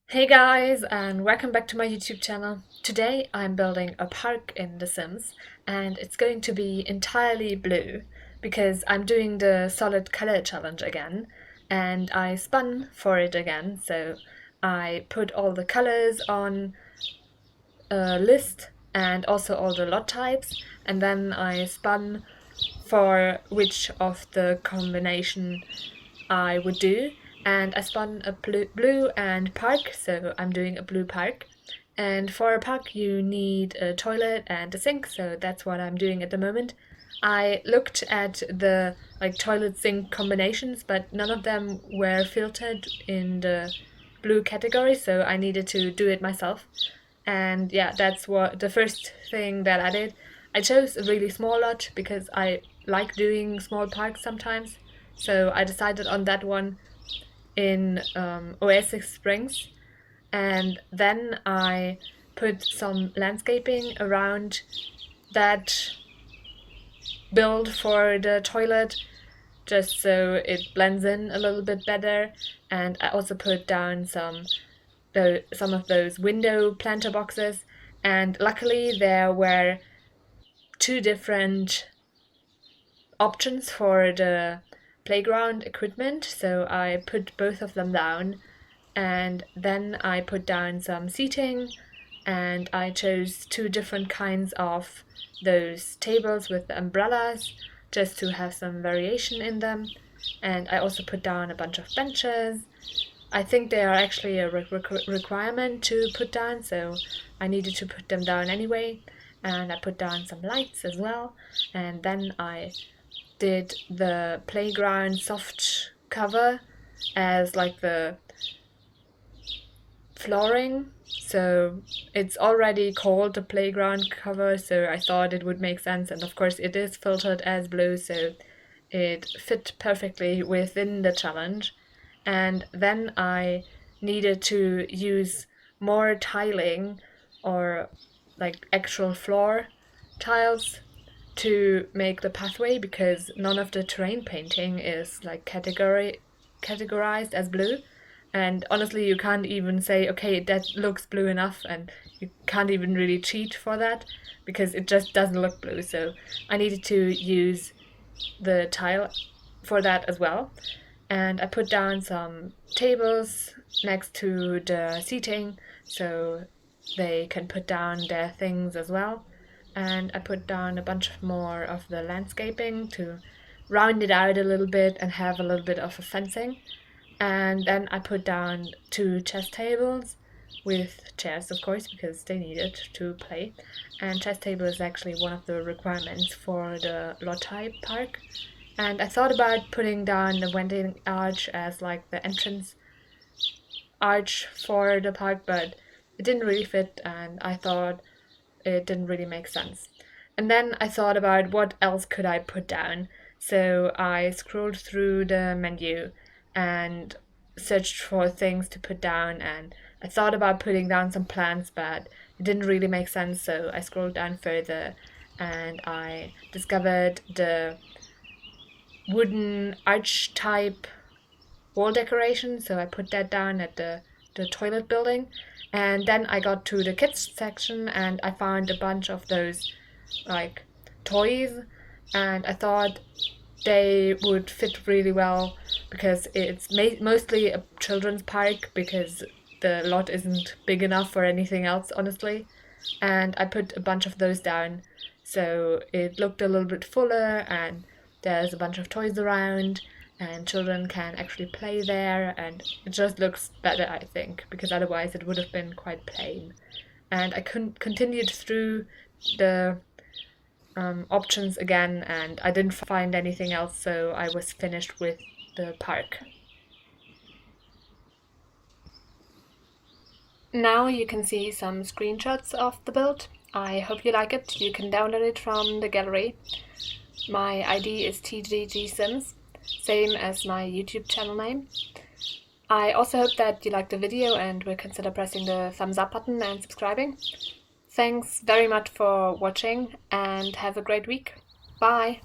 Hey guys, and welcome back to my YouTube channel. Today I'm building a park in The Sims, and it's going to be entirely blue because I'm doing the solid color challenge again, and I spun for it again. So I put all the colors on a list and also all the lot types, and then I spun for which of the combination I would do. And I spun a blue and park, so I'm doing a blue park. And for a park you need a toilet and a sink, so that's what I'm doing at the moment. I looked at the toilet sink combinations, but none of them were filtered in the blue category, so I needed to do it myself. And yeah, that's what the first thing that I did. I chose a really small lot because I like doing small parks sometimes, so I decided on that one in Oasis Springs. And then I put some landscaping around that build for the toilet just so it blends in a little bit better. And I also put down some of those window planter boxes, and luckily there were two different options for the playground equipment, so I put both of them down. And then I put down some seating, and I chose two different kinds of those tables with the umbrellas just to have some variation in them. And I also put down a bunch of benches. I think they are actually a requirement to put down, so I needed to put them down anyway. And I put down some lights as well. And then I did the playground soft cover as like the flooring, so it's already called the playground cover, so I thought it would make sense. And of course it is filtered as blue, so it fit perfectly within the challenge. And then I needed to use more tiling, or like actual floor tiles, to make the pathway, because none of the terrain painting is like categorized as blue. And honestly, you can't even say, okay, that looks blue enough, and you can't even really cheat for that because it just doesn't look blue. So I needed to use the tile for that as well. And I put down some tables next to the seating so they can put down their things as well. And I put down a bunch more of the landscaping to round it out a little bit and have a little bit of a fencing. And then I put down two chess tables with chairs, of course, because they needed to play. And chess table is actually one of the requirements for the lot type park. And I thought about putting down the winding arch as like the entrance arch for the park, but it didn't really fit, and I thought it didn't really make sense. And then I thought about what else could I put down. So I scrolled through the menu and searched for things to put down, and I thought about putting down some plants, but it didn't really make sense, so I scrolled down further and I discovered the wooden arch type wall decoration, so I put that down at the toilet building. And then I got to the kids section and I found a bunch of those like toys, and I thought they would fit really well because it's mostly a children's park, because the lot isn't big enough for anything else, honestly. And I put a bunch of those down so it looked a little bit fuller, and there's a bunch of toys around and children can actually play there, and it just looks better, I think, because otherwise it would have been quite plain. And I continued through the options again, and I didn't find anything else, so I was finished with the park. Now you can see some screenshots of the build. I hope you like it. You can download it from the gallery. My ID is TGGSims, same as my YouTube channel name. I also hope that you liked the video and will consider pressing the thumbs up button and subscribing. Thanks very much for watching and have a great week. Bye!